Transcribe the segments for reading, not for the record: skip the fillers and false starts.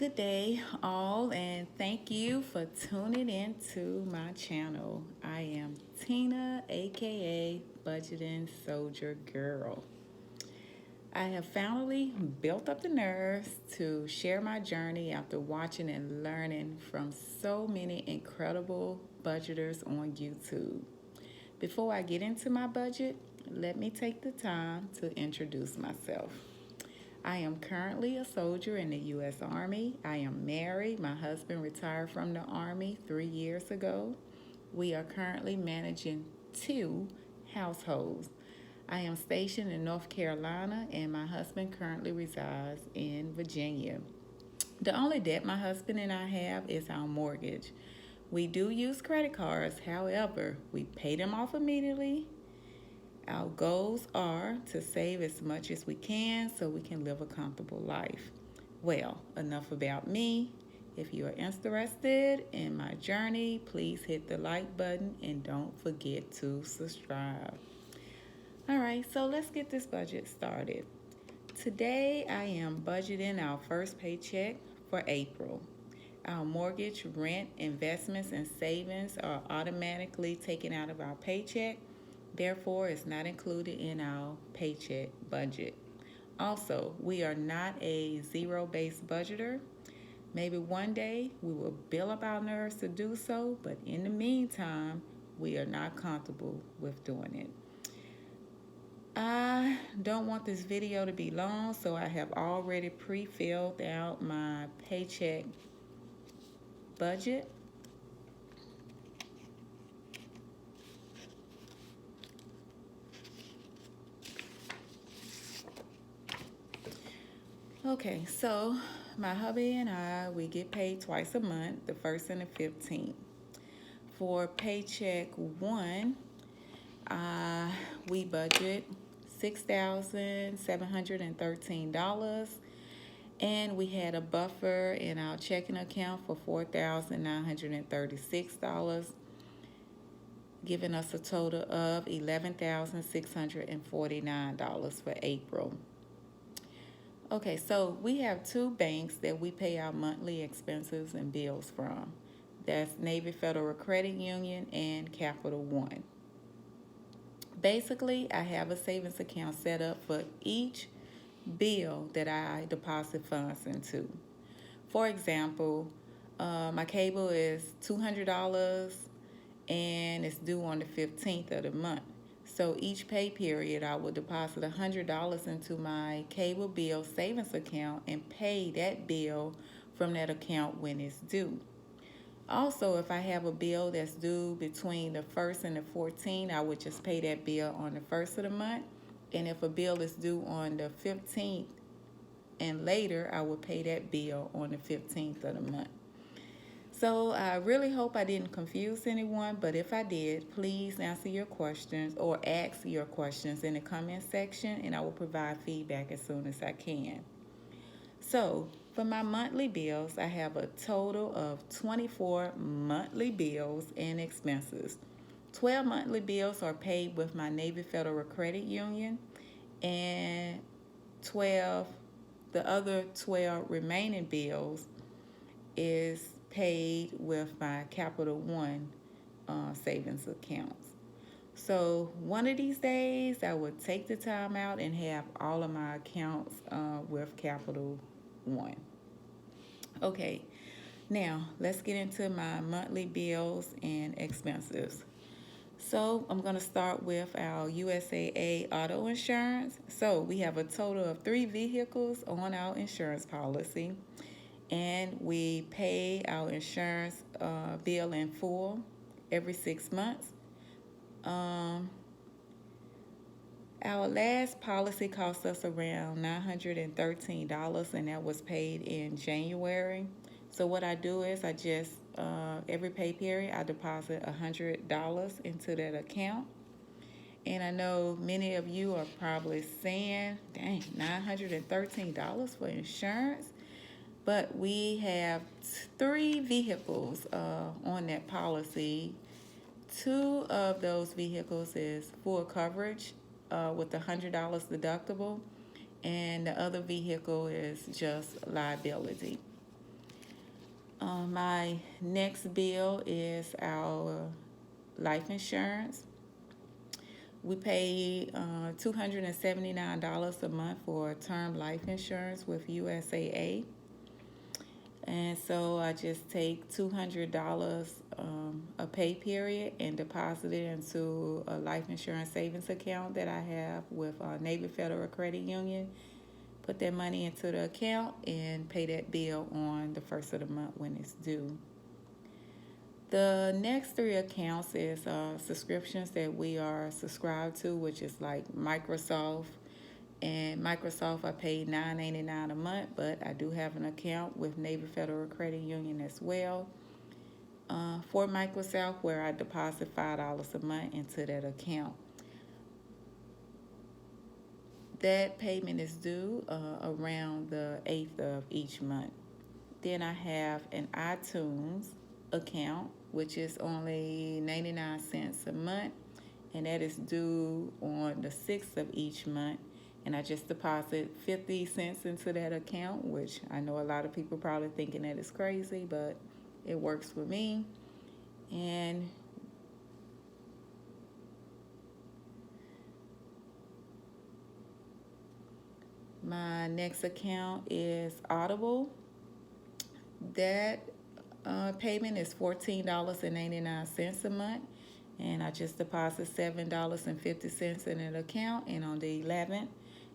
Good day, all, and thank you for tuning in to my channel. I am Tina, aka Budgeting Soldier Girl. I have finally built up the nerves to share my journey after watching and learning from so many incredible budgeters on YouTube. Before I get into my budget, let me take the time to introduce myself. I am currently a soldier in the U.S. Army. I am married. My husband retired from the Army 3 years ago. We are currently managing two households. I am stationed in North Carolina, and my husband currently resides in Virginia. The only debt my husband and I have is our mortgage. We do use credit cards, however, we pay them off immediately. Our goals are to save as much as we can so we can live a comfortable life. Well, enough about me. If you are interested in my journey, please hit the like button and don't forget to subscribe. All right, so let's get this budget started. Today, I am budgeting our first paycheck for April. Our mortgage, rent, investments, and savings are automatically taken out of our paycheck. Therefore, it's not included in our paycheck budget. Also, we are not a zero-based budgeter. Maybe one day we will build up our nerves to do so, but in the meantime, we are not comfortable with doing it. I don't want this video to be long, so I have already pre-filled out my paycheck budget. Okay, so my hubby and we get paid twice a month, the 1st and the 15th. For paycheck one, we budget $6,713, and we had a buffer in our checking account for $4,936, giving us a total of $11,649 for April. Okay, so we have two banks that we pay our monthly expenses and bills from. That's Navy Federal Credit Union and Capital One. Basically, I have a savings account set up for each bill that I deposit funds into. For example, my cable is $200 and it's due on the 15th of the month. So each pay period, I will deposit $100 into my cable bill savings account and pay that bill from that account when it's due. Also, if I have a bill that's due between the 1st and the 14th, I would just pay that bill on the 1st of the month. And if a bill is due on the 15th and later, I will pay that bill on the 15th of the month. So I really hope I didn't confuse anyone, but if I did, please answer your questions or ask your questions in the comment section, and I will provide feedback as soon as I can. So for my monthly bills, I have a total of 24 monthly bills and expenses. 12 monthly bills are paid with my Navy Federal Credit Union, and the other 12 remaining bills is paid with my Capital One savings accounts. So one of these days, I will take the time out and have all of my accounts with Capital One. Okay, now let's get into my monthly bills and expenses. So I'm going to start with our USAA auto insurance. So we have a total of 3 vehicles on our insurance policy, and we pay our insurance bill in full every 6 months. Our last policy cost us around $913, and that was paid in January. So what I do is I just, every pay period, I deposit $100 into that account. And I know many of you are probably saying, dang, $913 for insurance? But we have 3 vehicles on that policy. 2 of those vehicles is full coverage with $100 deductible, and the other vehicle is just liability. My next bill is our life insurance. We pay $279 a month for term life insurance with USAA. And so I just take $200 a pay period and deposit it into a life insurance savings account that I have with Navy Federal Credit Union. Put that money into the account and pay that bill on the first of the month when it's due. The next three accounts is subscriptions that we are subscribed to, which is like Microsoft. And Microsoft, I paid $9.99 a month, but I do have an account with Navy Federal Credit Union as well for Microsoft, where I deposit $5 a month into that account. That payment is due around the 8th of each month. Then I have an iTunes account, which is only 99 cents a month, and that is due on the 6th of each month. And I just deposit 50 cents into that account, which I know a lot of people probably thinking that is crazy, but it works for me. And my next account is Audible. That payment is $14.89 a month, and I just deposit $7.50 in an account, and on the 11th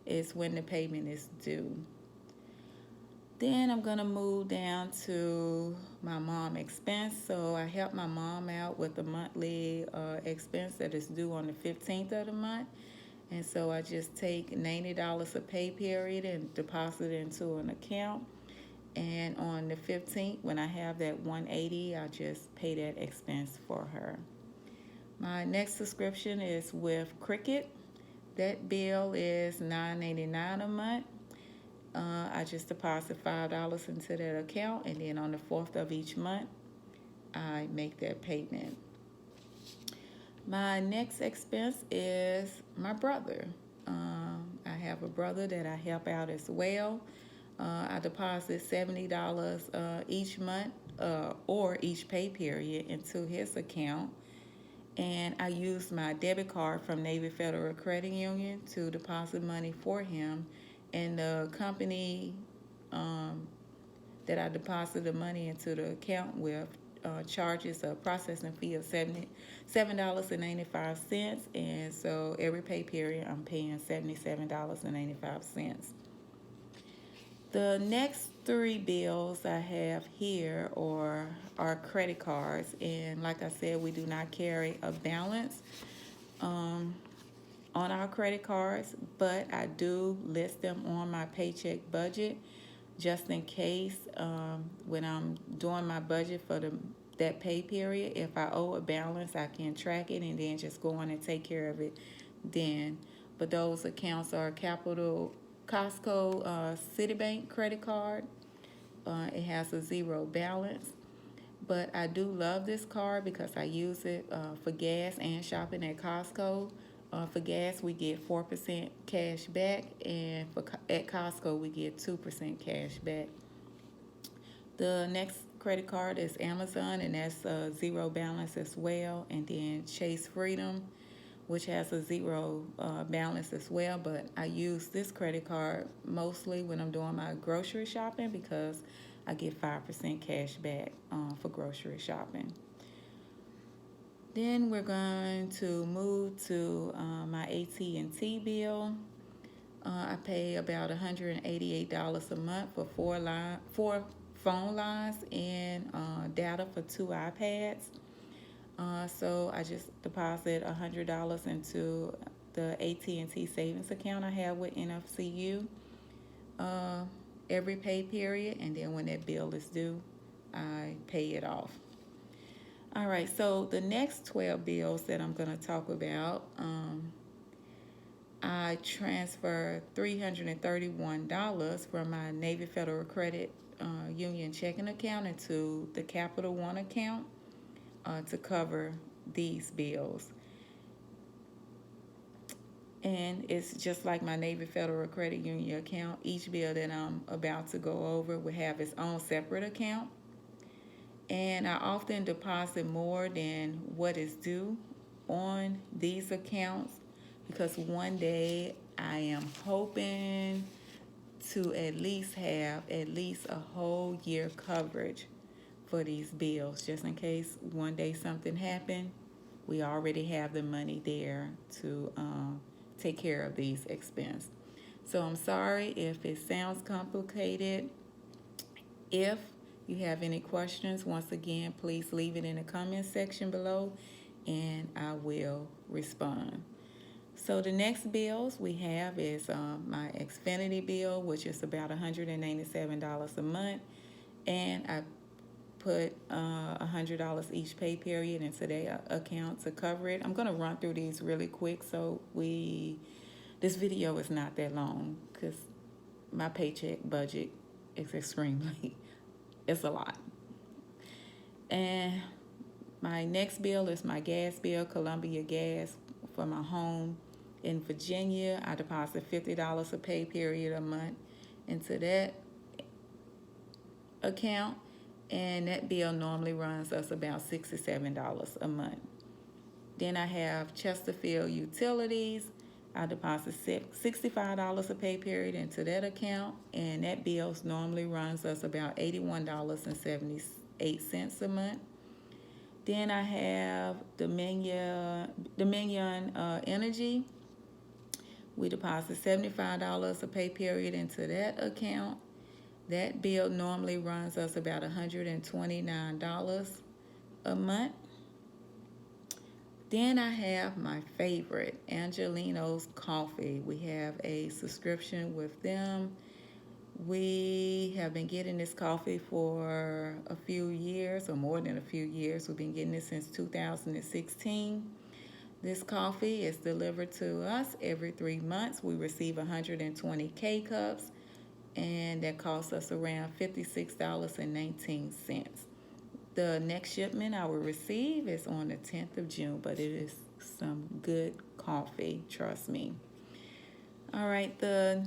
is when the payment is due. Then I'm gonna move down to my mom expense. So I help my mom out with the monthly expense that is due on the 15th of the month. And so I just take $90 a pay period and deposit it into an account. And on the 15th, when I have that $180, I just pay that expense for her. My next subscription is with Cricket. That bill is $9.89 a month. I just deposit $5 into that account, and then on the 4th of each month, I make that payment. My next expense is my brother. I have a brother that I help out as well. I deposit $70 each month or each pay period into his account. And I use my debit card from Navy Federal Credit Union to deposit money for him. And the company that I deposit the money into the account with charges a processing fee of $7.85. And so every pay period, I'm paying $77.85. The next three bills I have here are credit cards, and like I said, we do not carry a balance on our credit cards, but I do list them on my Paycheck budget just in case when I'm doing my budget for that pay period, if I owe a balance, I can track it and then just go on and take care of it then. But those accounts are Costco Citibank credit card. It has a zero balance, but I do love this card because I use it for gas and shopping at Costco. For gas, we get 4% cash back, and at Costco, we get 2% cash back. The next credit card is Amazon, and that's zero balance as well. And then Chase Freedom, which has a zero balance as well. But I use this credit card mostly when I'm doing my grocery shopping because I get 5% cash back for grocery shopping. Then we're going to move to my AT&T bill. I pay about $188 a month for four phone lines and data for 2 iPads. So I just deposit $100 into the AT&T savings account I have with NFCU every pay period, and then when that bill is due, I pay it off. All right, so the next 12 bills that I'm going to talk about, I transfer $331 from my Navy Federal Credit Union checking account into the Capital One account to cover these bills. And it's just like my Navy Federal Credit Union account. Each bill that I'm about to go over will have its own separate account. And I often deposit more than what is due on these accounts because one day I am hoping to at least have at least a whole year coverage for these bills, just in case one day something happened. We already have the money there to take care of these expenses. So I'm sorry if it sounds complicated. If you have any questions, once again, please leave it in the comment section below and I will respond. So the next bills we have is my Xfinity bill, which is about $187 a month. And I put $100 each pay period into their account to cover it. I'm going to run through these really quick so this video is not that long because my paycheck budget is extremely, it's a lot. And my next bill is my gas bill, Columbia Gas, for my home in Virginia. I deposit $50 a pay period a month into that account, and that bill normally runs us about $67 a month. Then I have Chesterfield Utilities. I deposit $65 a pay period into that account, and that bill normally runs us about $81.78 a month. Then I have Dominion Energy. We deposit $75 a pay period into that account. That bill normally runs us about $129 a month. Then I have my favorite, Angelino's Coffee. We have a subscription with them. We have been getting this coffee for a few years, or more than a few years. We've been getting it since 2016. This coffee is delivered to us every 3 months. We receive 120 K-cups, and that costs us around $56.19. The next shipment I will receive is on the 10th of June, but it is some good coffee, trust me. All right, the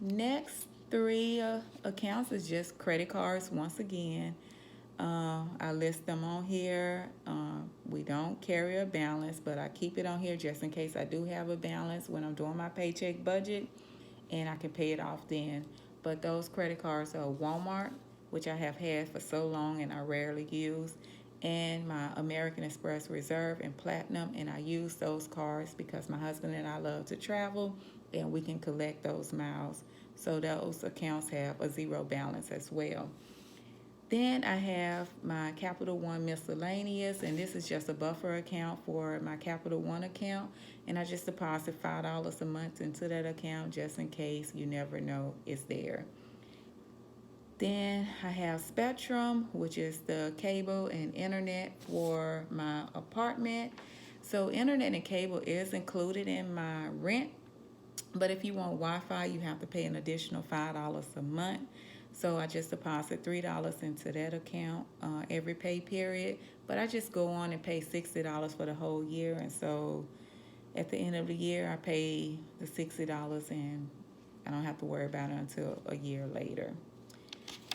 next 3 accounts is just credit cards once again. I list them on here. We don't carry a balance, but I keep it on here just in case I do have a balance when I'm doing my paycheck budget, and I can pay it off then. But those credit cards are Walmart, which I have had for so long and I rarely use, and my American Express Reserve and Platinum, and I use those cards because my husband and I love to travel and we can collect those miles. So those accounts have a zero balance as well. Then I have my Capital One Miscellaneous, and this is just a buffer account for my Capital One account, and I just deposit $5 a month into that account just in case. You never know it's there. Then I have Spectrum, which is the cable and internet for my apartment. So internet and cable is included in my rent, but if you want Wi-Fi, you have to pay an additional $5 a month. So I just deposit $3 into that account every pay period, but I just go on and pay $60 for the whole year, and so at the end of the year, I pay the $60 and I don't have to worry about it until a year later.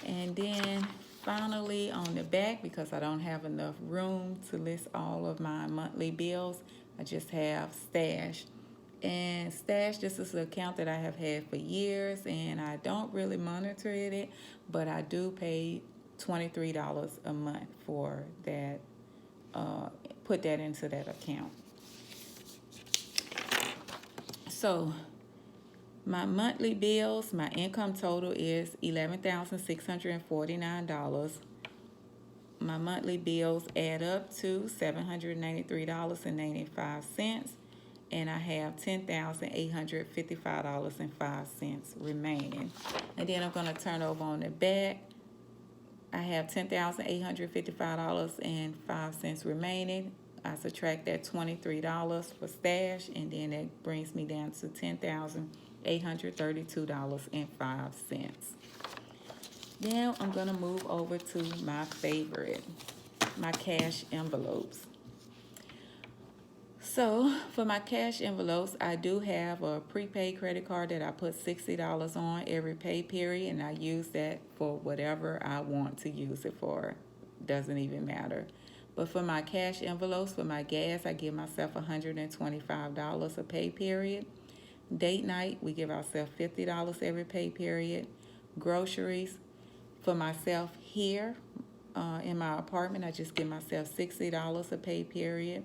And then finally on the back, because I don't have enough room to list all of my monthly bills, I just have Stash. And Stash, this is an account that I have had for years, and I don't really monitor it, but I do pay $23 a month for that, put that into that account. So my monthly bills, my income total is $11,649. My monthly bills add up to $793.95, and I have $10,855.05 remaining. And then I'm going to turn over on the back. I have $10,855.05 remaining. I subtract that $23 for Stash, and then that brings me down to $10,832.05. Now I'm going to move over to my favorite, my cash envelopes. So for my cash envelopes, I do have a prepaid credit card that I put $60 on every pay period, and I use that for whatever I want to use it for. doesn't even matter. But for my cash envelopes, for my gas, I give myself $125 a pay period. Date night, we give ourselves $50 every pay period. Groceries, for myself here in my apartment, I just give myself $60 a pay period.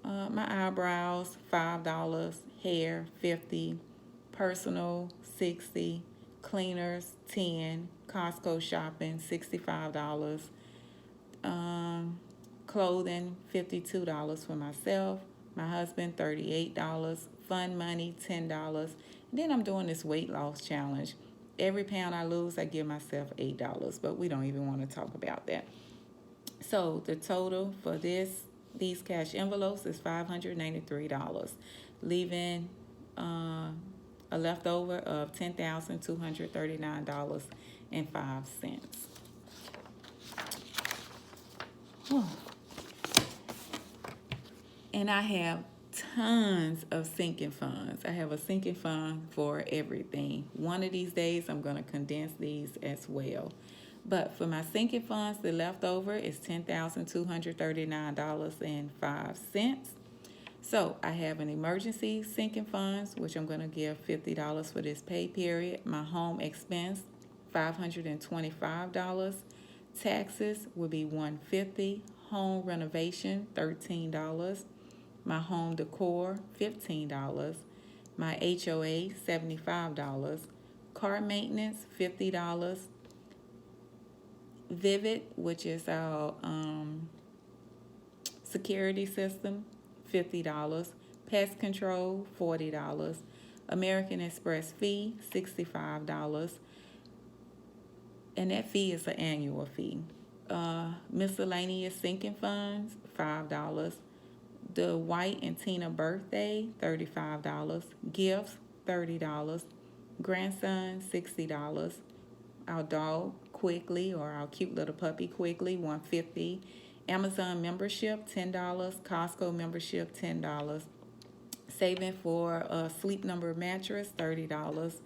My eyebrows, $5. Hair, $50. Personal, $60. Cleaners, $10. Costco shopping, $65. Clothing, $52 for myself. My husband, $38. Fun money, $10. And then I'm doing this weight loss challenge. Every pound I lose, I give myself $8, but we don't even want to talk about that. So the total for these cash envelopes is $593, leaving a leftover of $10,239.05. And I have tons of sinking funds. I have a sinking fund for everything. One of these days, I'm going to condense these as well. But for my sinking funds, the leftover is $10,239.05. So I have an emergency sinking funds, which I'm going to give $50 for this pay period. My home expense, $525. Taxes will be $150. Home renovation, $13. My home decor, $15. My HOA, $75. Car maintenance, $50. Vivid, which is our security system, $50. Pest control, $40. American Express fee, $65. And that fee is an annual fee. Miscellaneous sinking funds, $5. The White and Tina birthday, $35. Gifts, $30. Grandson, $60. Our dog, Quickly, or our cute little puppy, Quickly, $150. Amazon membership, $10. Costco membership, $10. Saving for a Sleep Number mattress, $30.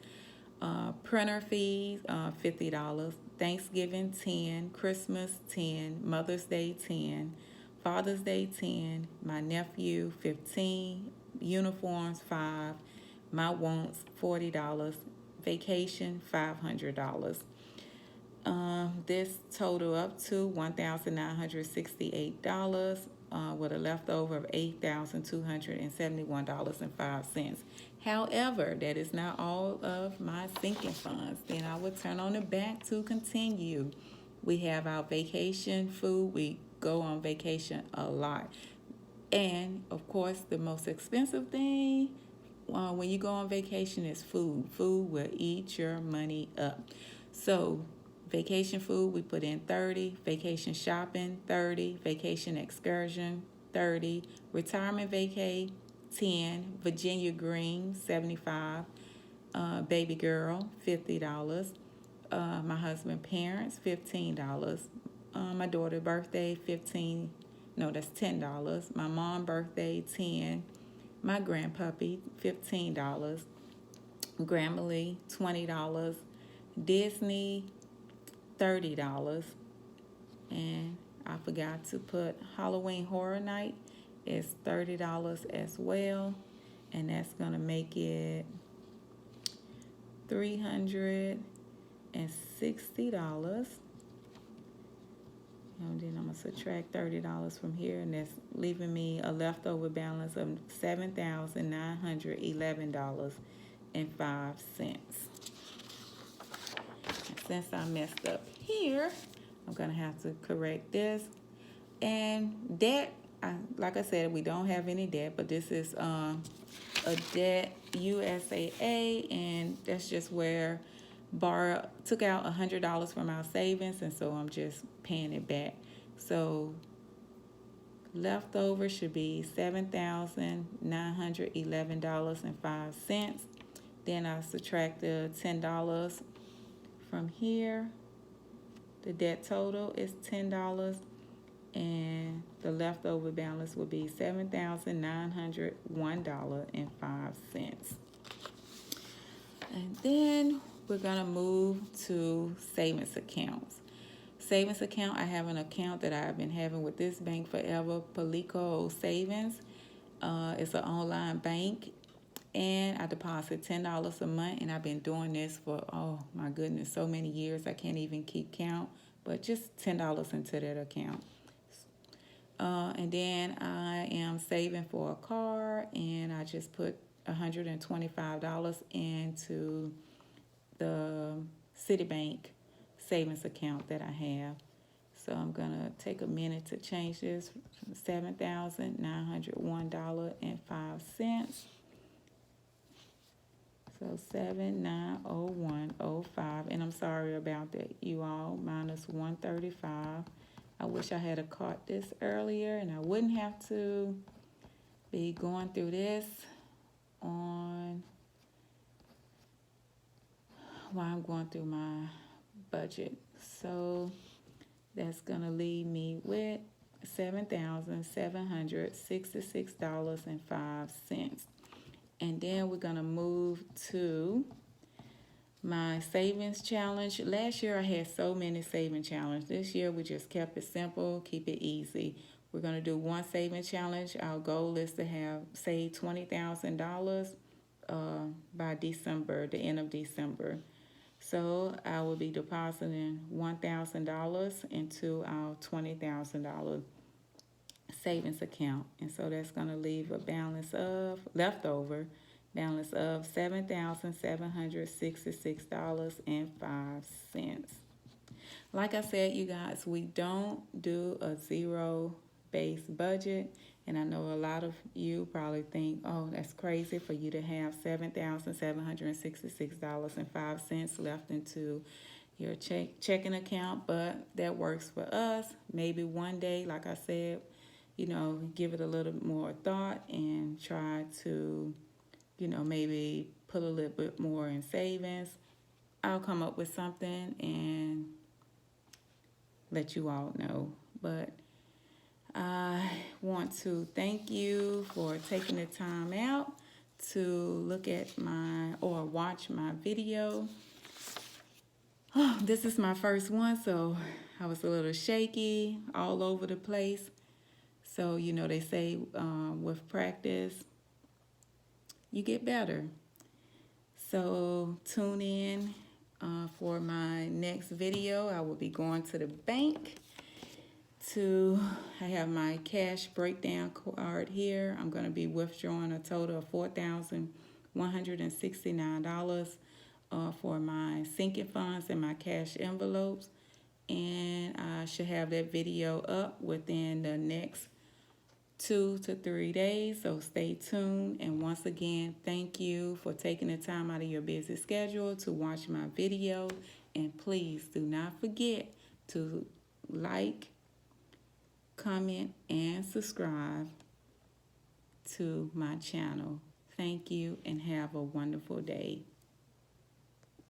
Printer fees, $50. Thanksgiving, $10. Christmas, $10. Mother's Day, $10. Father's Day, $10. My nephew, $15. Uniforms, $5. My wants, $40. Vacation, $500. This total up to $1,968 with a leftover of $8,271.05. However, that is not all of my sinking funds. Then I will turn on the back to continue. We have our vacation food. We go on vacation a lot. And, of course, the most expensive thing when you go on vacation is food. Food will eat your money up. So, vacation food, we put in $30. Vacation shopping, $30. Vacation excursion, $30. Retirement vacay, $10. Virginia Green, $75. Baby girl, $50. My husband parents, $15. My daughter birthday, $10. My mom birthday, $10. My grandpuppy, $15. Grammarly, $20. Disney, $30. And I forgot to put Halloween Horror Night is $30 as well. And that's going to make it $360. And then I'm going to subtract $30 from here, and that's leaving me a leftover balance of $7,911.05. Since I messed up here, I'm going to have to correct this. And debt, like I said, we don't have any debt, but this is a debt USAA, and that's just where took out $100 from our savings, and so I'm just paying it back. So leftover should be $7,911.05. Then I subtract the $10 from here. The debt total is $10, and the leftover balance will be $7,901.05. And then we're going to move to savings accounts. savings account, I have an account that I've been having with this bank forever, Palico Savings. It's an online bank, and I deposit $10 a month, and I've been doing this for, oh my goodness, so many years I can't even keep count, but just $10 into that account. And then I am saving for a car, and I just put $125 into the Citibank savings account that I have. So I'm gonna take a minute to change this from $7,901.05. So 7901.05, and I'm sorry about that, you all. Minus 135. I wish I had caught this earlier, and I wouldn't have to be going through this on while I'm going through my budget. So that's gonna leave me with $7,766.05. And then we're gonna move to my savings challenge. Last year I had so many saving challenges. This year we just kept it simple, keep it easy. We're gonna do one saving challenge. Our goal is to have saved $20,000 by December, the end of December. So I will be depositing $1,000 into our $20,000 savings account, and so that's going to leave a leftover balance of $7,766.05. Like I said, you guys, we don't do a zero-based budget, and I know a lot of you probably think, oh, that's crazy for you to have $7,766.05 left into your checking account, but that works for us. Maybe one day, like I said, give it a little more thought and try to, maybe put a little bit more in savings. I'll come up with something and let you all know. But I want to thank you for taking the time out to look at or watch my video. Oh, this is my first one, so I was a little shaky, all over the place. So, they say with practice, you get better. So tune in for my next video. I will be going to the bank I have my cash breakdown card here. I'm going to be withdrawing a total of $4,169 for my sinking funds and my cash envelopes. And I should have that video up within the next 2 to 3 days, so stay tuned. And once again, thank you for taking the time out of your busy schedule to watch my video. And please do not forget to like, comment, and subscribe to my channel. Thank you, and have a wonderful day.